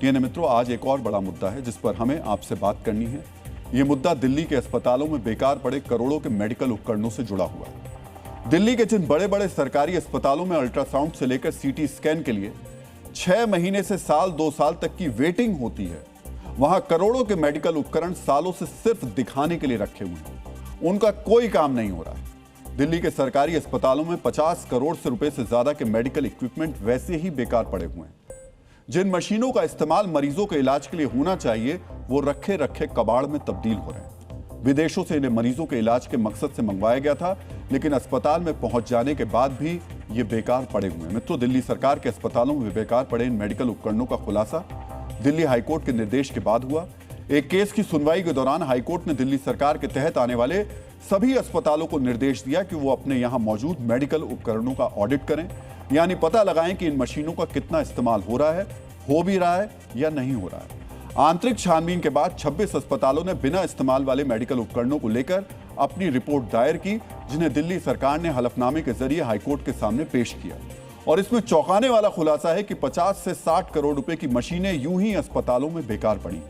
ये न मित्रों, आज एक और बड़ा मुद्दा है जिस पर हमें आपसे बात करनी है। ये मुद्दा दिल्ली के अस्पतालों में बेकार पड़े करोड़ों के मेडिकल उपकरणों से जुड़ा हुआ है। दिल्ली के जिन बड़े बड़े सरकारी अस्पतालों में अल्ट्रासाउंड से लेकर सीटी स्कैन के लिए 6 महीने से साल 2 साल तक की वेटिंग होती है, वहां करोड़ों के मेडिकल उपकरण सालों से सिर्फ दिखाने के लिए रखे हुए हैं। उनका कोई काम नहीं हो रहा है। दिल्ली के सरकारी अस्पतालों में 50 करोड़ से रुपए से ज्यादा के मेडिकल इक्विपमेंट वैसे ही बेकार पड़े हुए हैं। जिन मशीनों का इस्तेमाल मरीजों के इलाज के लिए होना चाहिए, वो रखे रखे कबाड़ में तब्दील हो रहे हैं। विदेशों से इन्हें मरीजों के इलाज के मकसद से मंगवाया गया था, लेकिन अस्पताल में पहुंच जाने के बाद भी ये बेकार पड़े हुए हैं। मित्रों, दिल्ली सरकार के अस्पतालों में बेकार पड़े इन मेडिकल उपकरणों का खुलासा दिल्ली हाईकोर्ट के निर्देश के बाद हुआ। एक केस की सुनवाई के दौरान हाईकोर्ट ने दिल्ली सरकार के तहत आने वाले सभी अस्पतालों को निर्देश दिया कि वो अपने यहां मौजूद मेडिकल उपकरणों का ऑडिट करें, यानी पता लगाएं कि इन मशीनों का कितना इस्तेमाल हो रहा है, हो भी रहा है या नहीं हो रहा है। आंतरिक छानबीन के बाद 26 अस्पतालों ने बिना इस्तेमाल वाले मेडिकल उपकरणों को लेकर अपनी रिपोर्ट दायर की, जिन्हें दिल्ली सरकार ने हलफनामे के जरिए हाईकोर्ट के सामने पेश किया। और इसमें चौंकाने वाला खुलासा है कि 50 से 60 करोड़ रुपए की मशीनें यूं ही अस्पतालों में बेकार पड़ी।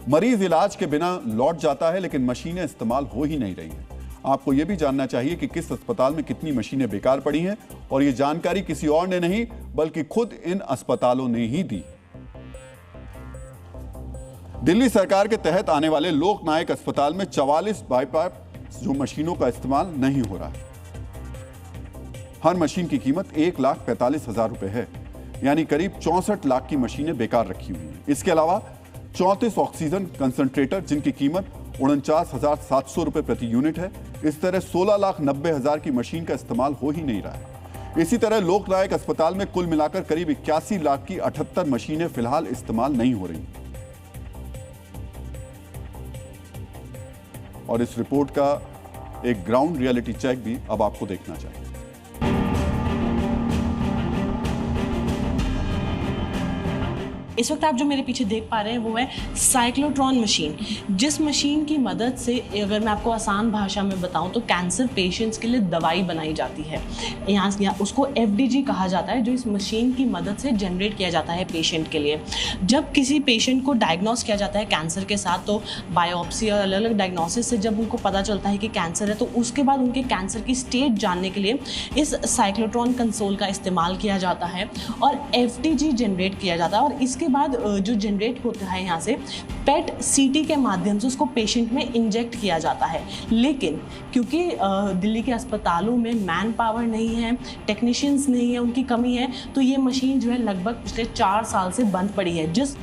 मरीज इलाज के बिना लौट जाता है, लेकिन मशीनें इस्तेमाल हो ही नहीं रही हैं। आपको यह भी जानना चाहिए कि किस अस्पताल में कितनी मशीनें बेकार पड़ी हैं, और यह जानकारी किसी और ने नहीं बल्कि खुद इन अस्पतालों ने ही दी। दिल्ली सरकार के तहत आने वाले लोकनायक अस्पताल में 44 बाईपास जो मशीनों का इस्तेमाल नहीं हो रहा है। हर मशीन की कीमत 1,45,000 रुपए है, यानी करीब 64 लाख की मशीनें बेकार रखी हुई हैं। इसके अलावा 34 ऑक्सीजन कंसंट्रेटर जिनकी कीमत 49,700 रुपए प्रति यूनिट है। इस तरह 16,90,000 की मशीन का इस्तेमाल हो ही नहीं रहा है। इसी तरह लोकनायक अस्पताल में कुल मिलाकर करीब 81 लाख की 78 मशीनें फिलहाल इस्तेमाल नहीं हो रही। और इस रिपोर्ट का एक ग्राउंड रियलिटी चेक भी अब आपको देखना चाहिए। इस वक्त आप जो मेरे पीछे देख पा रहे हैं वो है साइक्लोट्रॉन मशीन, जिस मशीन की मदद से, अगर मैं आपको आसान भाषा में बताऊं तो, कैंसर पेशेंट्स के लिए दवाई बनाई जाती है। यहाँ उसको FDG कहा जाता है, जो इस मशीन की मदद से जनरेट किया जाता है पेशेंट के लिए। जब किसी पेशेंट को डायग्नोस किया जाता है कैंसर के साथ, तो बायोप्सी और अलग अलग डायग्नोसिस से जब उनको पता चलता है कि कैंसर है, तो उसके बाद उनके कैंसर की स्टेट जानने के लिए इस साइक्लोट्रॉन कंसोल का इस्तेमाल किया जाता है और FDG जनरेट किया जाता है। और इसके बाद जो जनरेट होता है यहाँ से PET CT के माध्यम से उसको पेशेंट में इंजेक्ट किया जाता है। लेकिन क्योंकि दिल्ली के अस्पतालों में मैन पावर नहीं है, टेक्नीशियंस नहीं है, उनकी कमी है, तो ये मशीन जो है लगभग पिछले 4 साल से बंद पड़ी है। जिस